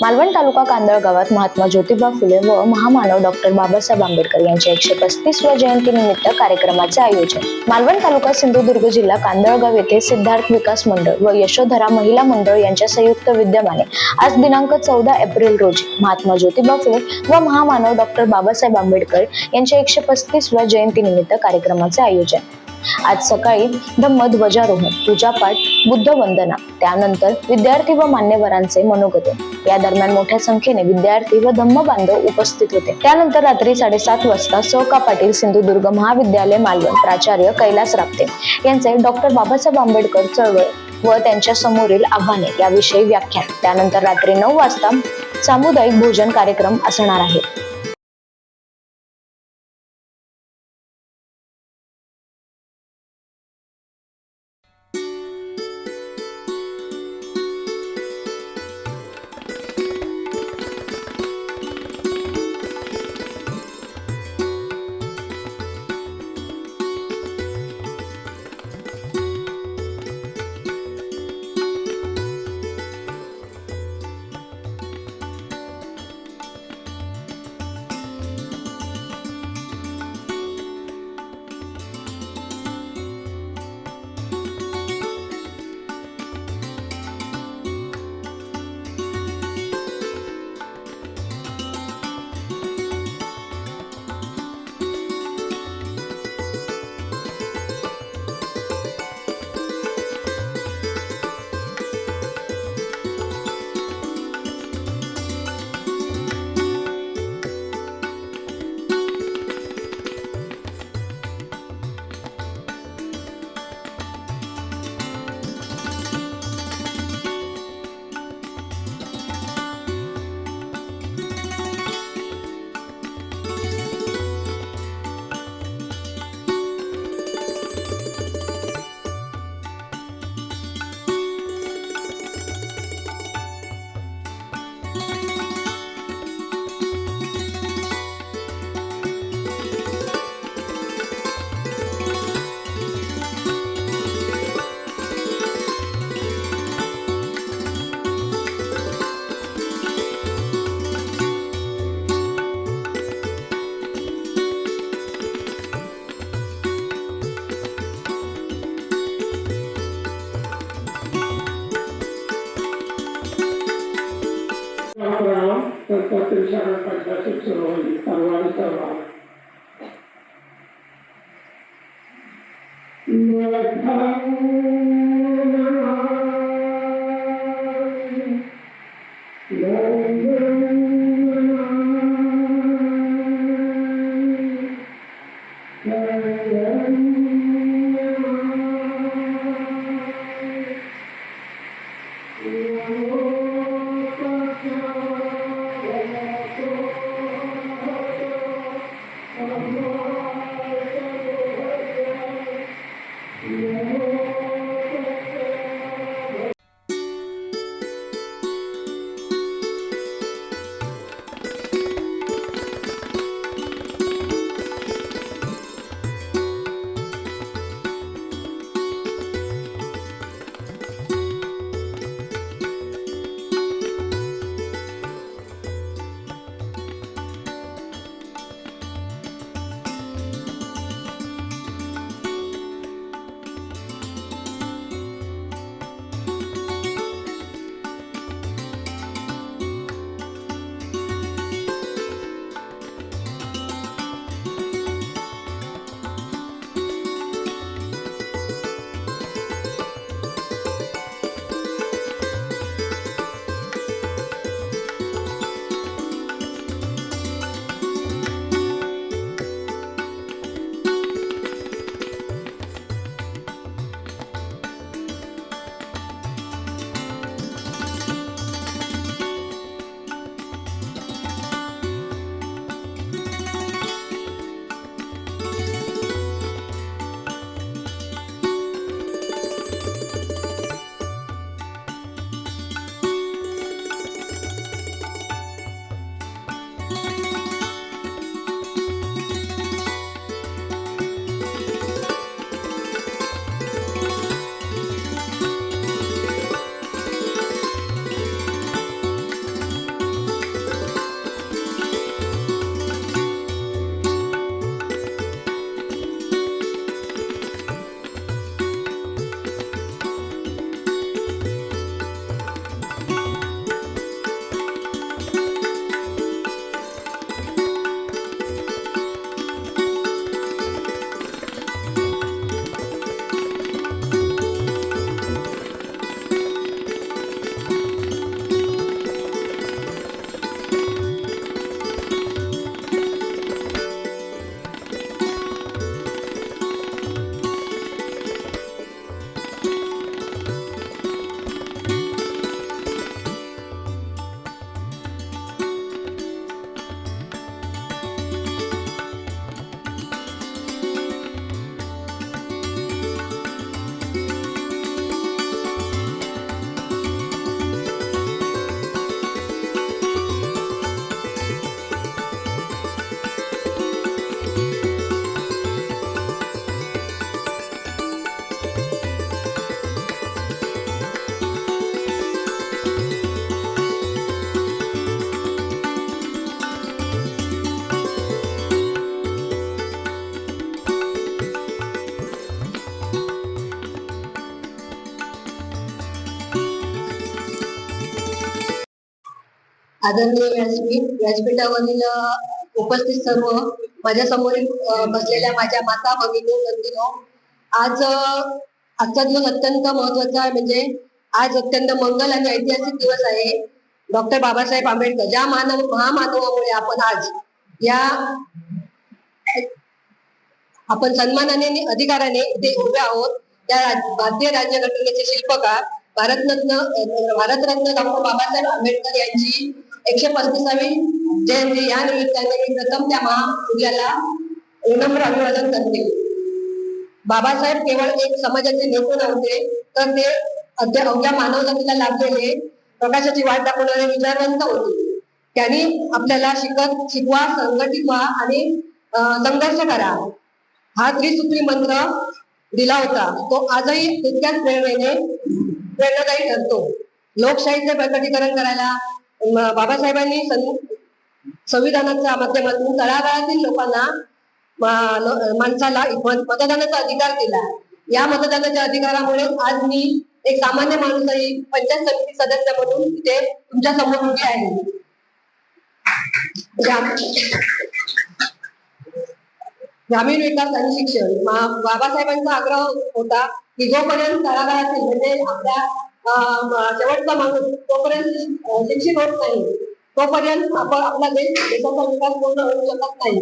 मालवण तालुका कांदळ गावात महात्मा ज्योतिबा फुले व महामानव डॉक्टर बाबासाहेब आंबेडकर यांच्या 135व्या जयंतीनिमित्त कार्यक्रमाचे आयोजन. मालवण तालुका सिंधुदुर्ग जिल्हा कांदळगाव येथे सिद्धार्थ विकास मंडळ व यशोधरा महिला मंडळ यांच्या संयुक्त विद्यमाने आज दिनांक 14 एप्रिल रोजी महात्मा ज्योतिबा फुले व महामानव डॉक्टर बाबासाहेब आंबेडकर यांच्या 135व्या जयंतीनिमित्त कार्यक्रमाचे आयोजन. आज सकाळी धम्म ध्वजारोहण, पूजापाठ, बुद्ध वंदना, त्यानंतर विद्यार्थी व मान्यवरांचे मनोगतन. या दरम्यान मोठ्या संख्येने विद्यार्थी व धम्म बांधव उपस्थित होते. त्यानंतर रात्री 7:30 वाजता स.का. पाटील सिंधुदुर्ग महाविद्यालय मालवण प्राचार्य कैलास राप्ते यांचे डॉक्टर बाबासाहेब आंबेडकर चळवळ व त्यांच्या समोरील आव्हाने याविषयी व्याख्यान. त्यानंतर रात्री 9 वाजता सामुदायिक भोजन कार्यक्रम असणार आहे. आदरणीय व्यासपीठावरील उपस्थित सर्व माझ्या समोर बसलेल्या माझ्या माता भगिनी नंदिनो, आजचा दिवस अत्यंत महत्वाचा आहे. म्हणजे आज अत्यंत मंगल आणि ऐतिहासिक दिवस आहे. डॉक्टर बाबासाहेब आंबेडकर ज्या महामानवामुळे आपण सन्मानाने आणि अधिकाराने इथे उभे आहोत. त्या भारतीय राज्यघटनेचे शिल्पकार भारतरत्न डॉक्टर बाबासाहेब आंबेडकर यांची 135वी जयंती या निमित्ताने मी प्रथम त्या महासूर्याला विनम्र अभिवादन करते. बाबासाहेब केवळ एक समाजाचे नेते नव्हते, तर ते अवघ्या मानवजातीला लाभलेले प्रकाशाची वाट दाखवणारे विचारवंत होते. त्यांनी आपल्याला शिकवा, संघटित व्हा आणि संघर्ष करा हा त्रिसूत्री मंत्र दिला होता. तो आजही तितक्याच प्रेरणादायी ठरतो. लोकशाहीचे प्रकटीकरण करायला बाबासाहेबांनी संविधानाच्या माध्यमातून तळागाळातील लोकांना माणसाला मतदानाचा अधिकार दिला. या मतदानाच्या अधिकारामुळे आज मी एक सामान्य माणूसही पंचायत समिती सदस्य म्हणून तिथे तुमच्या समोर उभी आहे. ग्रामीण विकास आणि शिक्षण बाबासाहेबांचा आग्रह होता की जोपर्यंत तळागाळातील म्हणजे आपल्या शेवटचा माणूस तोपर्यंत शिक्षित होत नाही, तोपर्यंत आपण आपला देशाचा विकास पूर्ण होऊ शकत नाही.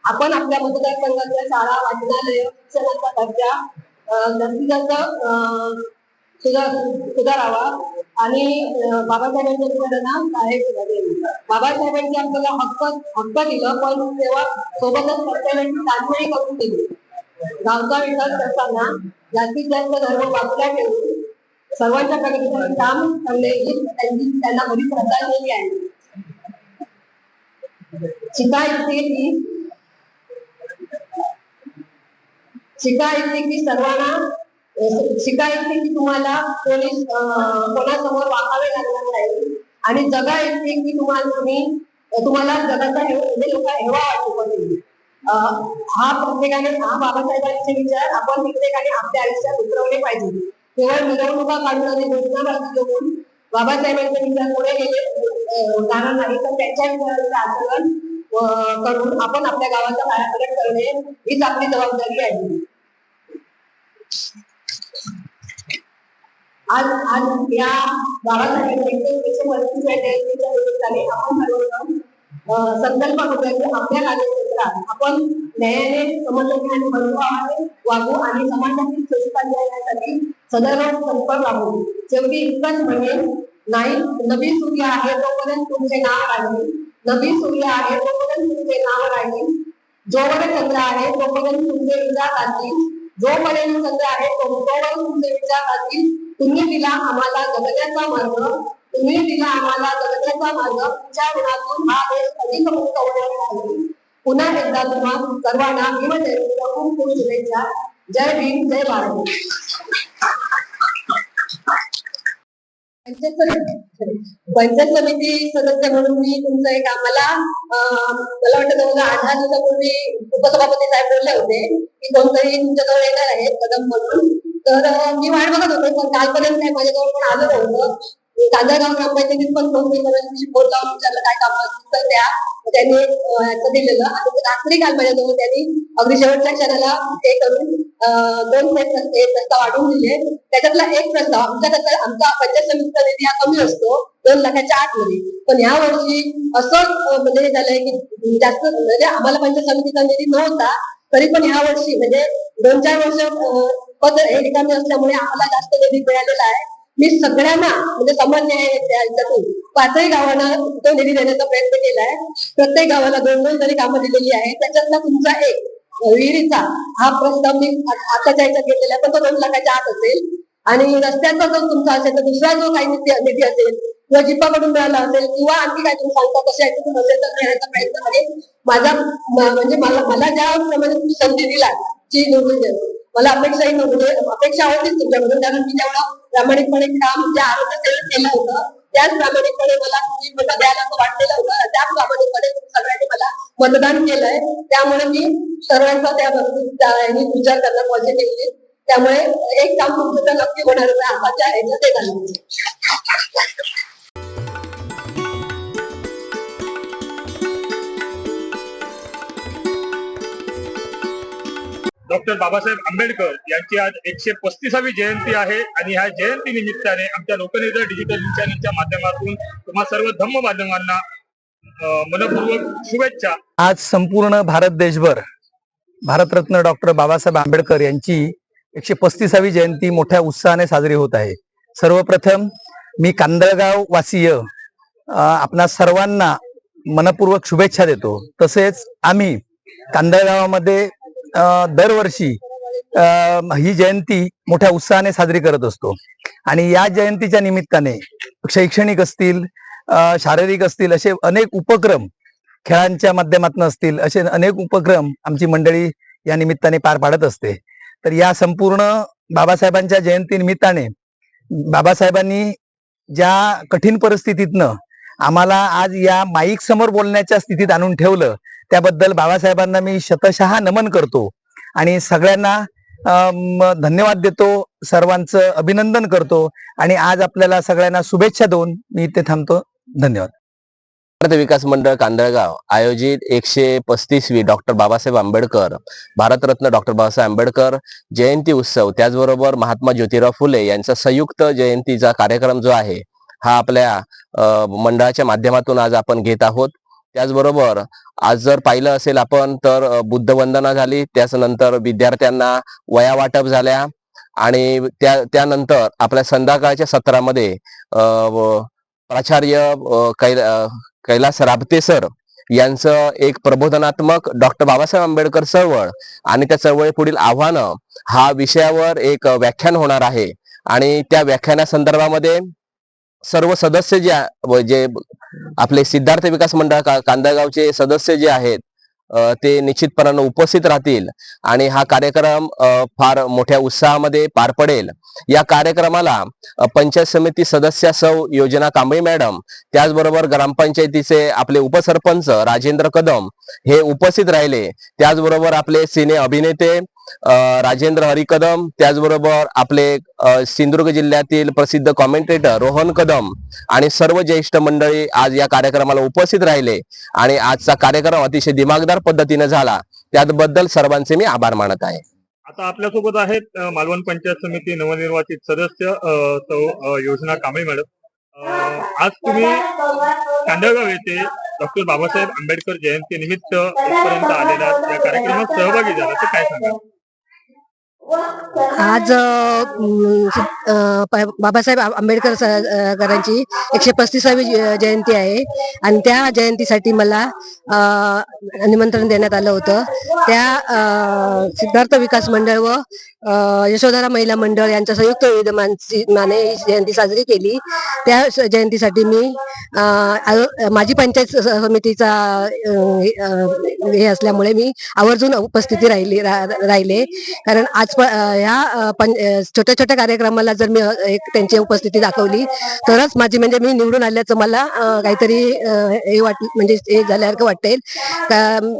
आपण आपल्या मतदारसंघातल्या शाळा, वाचनालय, शिक्षणाचा दर्जा जास्तीत जास्त सुधारावा आणि बाबासाहेबांच्या विचारांना बाबासाहेबांनी आपल्याला हक्क दिलं, पण तेव्हा सोबतच कर्तव्याची ताणतडी करून दिली. गावचा विकास करताना जास्तीत जास्त धर्म बाजूला ठेवून सर्वांच्या प्रगतीसाठी काम करण्याची त्यांना बरीच श्रद्धांजली आहे. शिका येते की तुम्हाला कोणासमोर वाकावे लागणार नाही आणि जगा येते की तुम्हाला जगाचा हेवा वाटतो. हा बाबासाहेबांचे विचार आपण प्रत्येकाने आपल्या आयुष्यात उतरवले पाहिजे. केवळ मिरवणुका काढून आणि घोषणाबाजी करून बाबासाहेबांचे विचार पुढे गेले जाणार नाही, तर त्यांच्या विचारांचे आचरण करून आपण आपल्या गावाचा कायापालट करणे हीच आपली जबाबदारी आहे. आज या बाबासाहेबांच्या निमित्ताने आपण सर्वजण संकल्प करूया की आपल्या कार्यक्षेत्रात आपण न्यायाने, समर्थाने, बंधुभावाने वागू आणि समाजातील शोषितांसाठी सदैव तत्पर राहू. शेवटी इतकंच म्हणेन, नाही नवी सूर्य आहे तोपर्यंत तुमचे नाव राहील, नवी सूर्य आहे तोपर्यंत तुमचे नाव राहील, जोवर चंद्र आहे तोपर्यंत तुमचे विचार राहतील, जोपर्यंत चंद्र आहे तोपर्यंत तुमचे विचार राहतील. तुम्ही दिला आम्हाला जगण्याचा मार्ग, तुमच्या गुणातून हा देश अधिक मुक्त होणार आहे. पुन्हा एकदा तुम्हा सर्वांना भीमजयंतीच्या खूप खूप शुभेच्छा. जय भीम, जय भारत. पंचायत समिती सदस्य म्हणून मी तुमचं एक मला वाटतं 2018 दिवसापूर्वी उपसभापती साहेब बोलले होते की कोणतरी तुमच्याजवळ येणार आहे कदम म्हणून. तर मी वाट बघत होते, पण कालपर्यंत काही माझ्याजवळ पण आलं नव्हतं. कांदळगाव ग्रामपंचायतीत पण फोन लावून विचारलं काय काम असतील तर त्यांनी दिलेलं. आणि रात्री काल माझ्याजवळ त्यांनी अगदी शेवटच्या क्षणाला हे करून 2 प्रस्ताव वाढवून दिले. त्याच्यातला एक प्रस्ताव आमचा पंचायत समितीचा निधी हा कमी असतो 2 लाखाच्या आतमध्ये, पण या वर्षी असं म्हणजे झालंय की जास्त म्हणजे आम्हाला पंचायत समितीचा निधी नव्हता, तरी पण ह्या वर्षी म्हणजे 2-4 वर्ष पद हे रिकामी असल्यामुळे आम्हाला जास्त निधी मिळालेला आहे. मी सगळ्यांना म्हणजे सामान्य याच्यातून 5ही गावांना तो निधी देण्याचा प्रयत्न केलाय. प्रत्येक गावाला 2-2 तरी कामं दिलेली आहे. त्याच्यातला तुमचा एक विहिरीचा हा प्रस्ताव मी आताच्या ह्याच्यात घेतलेला आहे, पण तो 2 लाखाच्या आत असेल. आणि रस्त्याचा जो तुमचा असेल तर दुसरा जो काही निधी असेल किंवा जिप्पाकडून मिळाला असेल किंवा आणखी काय तुम्ही सांगता तशा ह्याच्यातून असेल तर देण्याचा प्रयत्न करेल. म्हणजे मला ज्याप्रमाणे तुम्ही संधी दिला जी निवडून मला अपेक्षा होतीच तुमच्याकडून, कारण मी जेवढं प्रामाणिकपणे काम ज्या आरोग्य सेवेत केलं होतं त्याच प्रामाणिकपणे मला तुम्ही मत द्यायला असं वाटलेलं होतं. त्या प्रामाणिकपणे सगळ्यांनी मला मतदान केलंय. त्यामुळे मी सर्वांचा त्या बाबतीत विचार करणार पॉझिटिव्हली. त्यामुळे एक काम तुमचं तर नक्की होणार आहे आताच्या ह्याच्यात ते झालं. डॉक्टर बाबासाहेब आंबेडकर यांची आज 135वी जयंती आहे आणि ह्या जयंती निमित्ताने आमच्या लोकनेता डिजिटल न्यूज चॅनलच्या माध्यमातून तुम्हा सर्व धम्म बांधवांना मनपूर्वक शुभेच्छा. आज संपूर्ण भारत देशभर भारतरत्न डॉक्टर बाबासाहेब आंबेडकर यांची 135वी जयंती मोठ्या उत्साहाने साजरी होत आहे. सर्वप्रथम मी कांदळगाव वासीय आपणा सर्वांना मनपूर्वक शुभेच्छा देतो. तसेच आम्ही कांदळगावामध्ये दरवर्षी ही जयंती मोठ्या उत्साहाने साजरी करत असतो आणि या जयंतीच्या निमित्ताने शैक्षणिक असतील, शारीरिक असतील, असे अनेक उपक्रम, खेळांच्या माध्यमातून असतील, असे अनेक उपक्रम आमची मंडळी या निमित्ताने पार पाडत असते. तर या संपूर्ण बाबासाहेबांच्या जयंती निमित्ताने बाबासाहेबांनी ज्या कठीण परिस्थितीतनं आम्हाला आज या माईक समोर बोलण्याच्या स्थितीत आणून ठेवलं, त्याबद्दल बाबासाहेबांना मी शतशः नमन करतो आणि सगळ्यांना धन्यवाद देतो, सर्वांचं अभिनंदन करतो आणि आज आपल्याला सगळ्यांना शुभेच्छा देऊन मी इथे थांबतो. धन्यवाद. भारत विकास मंडळ कांदळगाव आयोजित 135वी डॉक्टर बाबासाहेब आंबेडकर भारतरत्न डॉक्टर बाबासाहेब आंबेडकर जयंती उत्सव, त्याचबरोबर महात्मा ज्योतिराव फुले यांचा संयुक्त जयंतीचा कार्यक्रम जो आहे हा आपल्या मंडळाच्या माध्यमातून आज आपण घेत आहोत. त्याचबरोबर आज जर पाहिलं असेल आपण तर बुद्धवंदना झाली, त्यानंतर विद्यार्थ्यांना वया वाटप झाल्या आणि त्यानंतर आपल्या संध्याकाळच्या सत्रामध्ये प्राचार्य कैलास राबते सर यांचं एक प्रबोधनात्मक डॉक्टर बाबासाहेब आंबेडकर चळवळ आणि त्या चळवळी पुढील आव्हानं हा विषयावर एक व्याख्यान होणार आहे आणि त्या व्याख्यानासंदर्भामध्ये सर्व सदस्य जे आपले सिद्धार्थ विकास मंडळ कांदळगावचे सदस्य जे आहेत ते निश्चितपणाने उपस्थित राहतील आणि हा कार्यक्रम फार मोठ्या उत्साहामध्ये पार पडेल. या कार्यक्रमाला पंचायत समिती सदस्य सौ योजना कांबळे मॅडम, त्याचबरोबर ग्रामपंचायतीचे आपले उपसरपंच राजेंद्र कदम हे उपस्थित राहिले. त्याचबरोबर आपले सिने अभिनेते राजेंद्र हरी कदम, त्याचबरोबर आपले सिंधुदुर्ग जिल्ह्यातील प्रसिद्ध कॉमेंटेटर रोहन कदम आणि सर्व ज्येष्ठ मंडळी आज या कार्यक्रमाला उपस्थित राहिले आणि आजचा कार्यक्रम अतिशय दिमागदार पद्धतीने झाला. त्याबद्दल सर्वांचे मी आभार मानत आहे. आता आपल्यासोबत आहेत मालवण पंचायत समिती नवनिर्वाचित सदस्य सौ योजना कांबळे मॅडम. आज तुम्ही कांदळगाव येथे डॉक्टर बाबासाहेब आंबेडकर जयंती निमित्त इथपर्यंत आलेला या कार्यक्रमात सहभागी झाला, तर काय सांगाल? आज बाबासाहेब आंबेडकरांची 135वी जयंती आहे आणि त्या जयंतीसाठी मला निमंत्रण देण्यात आलं होतं. त्या सिद्धार्थ विकास मंडळ व यशोधरा महिला मंडळ यांच्या संयुक्त विद्यमाने ही जयंती साजरी केली. त्या जयंतीसाठी मी माझी पंचायत समितीचा हे असल्यामुळे मी आवर्जून उपस्थिती राहिले कारण आज ह्या छोट्या छोट्या कार्यक्रमाला जर मी त्यांची उपस्थिती दाखवली तरच माझी म्हणजे मी निवडून आल्याचं मला काहीतरी हे म्हणजे हे झाल्यासारखं वाटेल.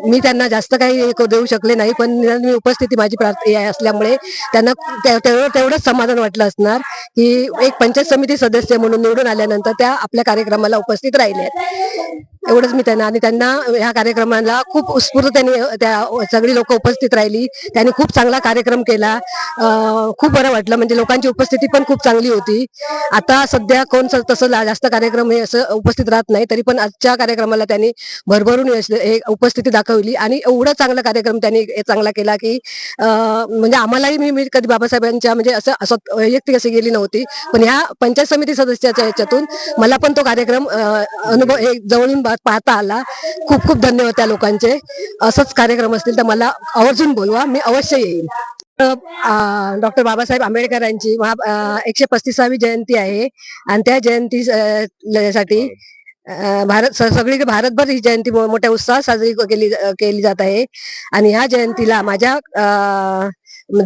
मी त्यांना जास्त काही देऊ शकले नाही, पण मी उपस्थिती माझी असल्यामुळे त्यांना तेवढंच समाधान वाटलं असणार की एक पंचायत समिती सदस्य म्हणून निवडून आल्यानंतर त्या आपल्या कार्यक्रमाला उपस्थित राहिले. एवढंच मी त्यांना आणि त्यांना ह्या कार्यक्रमाला खूप उत्स्फूर्ततेने त्या सगळी लोक उपस्थित राहिली. त्यांनी खूप चांगला कार्यक्रम केला. खूप बरं वाटलं, म्हणजे लोकांची उपस्थिती पण खूप चांगली होती. आता सध्या कोण तसं जास्त कार्यक्रम हे असं उपस्थित राहत नाही, तरी पण आजच्या कार्यक्रमाला त्यांनी भरभरून उपस्थिती दाखवली आणि एवढा चांगला कार्यक्रम त्यांनी चांगला केला की म्हणजे आम्हालाही मी कधी बाबासाहेबांच्या म्हणजे असं वैयक्तिक अशी गेली नव्हती, पण ह्या पंचायत समिती सदस्याच्या ह्याच्यातून मला पण तो कार्यक्रम अनुभव जवळून पाहता आला. खूप खूप धन्यवाद त्या लोकांचे. असंच कार्यक्रम असतील तर मला आवर्जून बोलवा, मी अवश्य येईल. डॉक्टर बाबासाहेब आंबेडकरांची 135वी जयंती आहे आणि त्या जयंती साठी सगळीकडे भारतभर ही जयंती मोठ्या उत्साहात साजरी केली जात आहे आणि ह्या जयंतीला माझ्या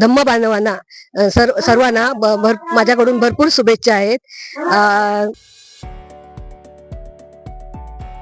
धम्म बांधवांना सर्वांना माझ्याकडून भरपूर शुभेच्छा आहेत.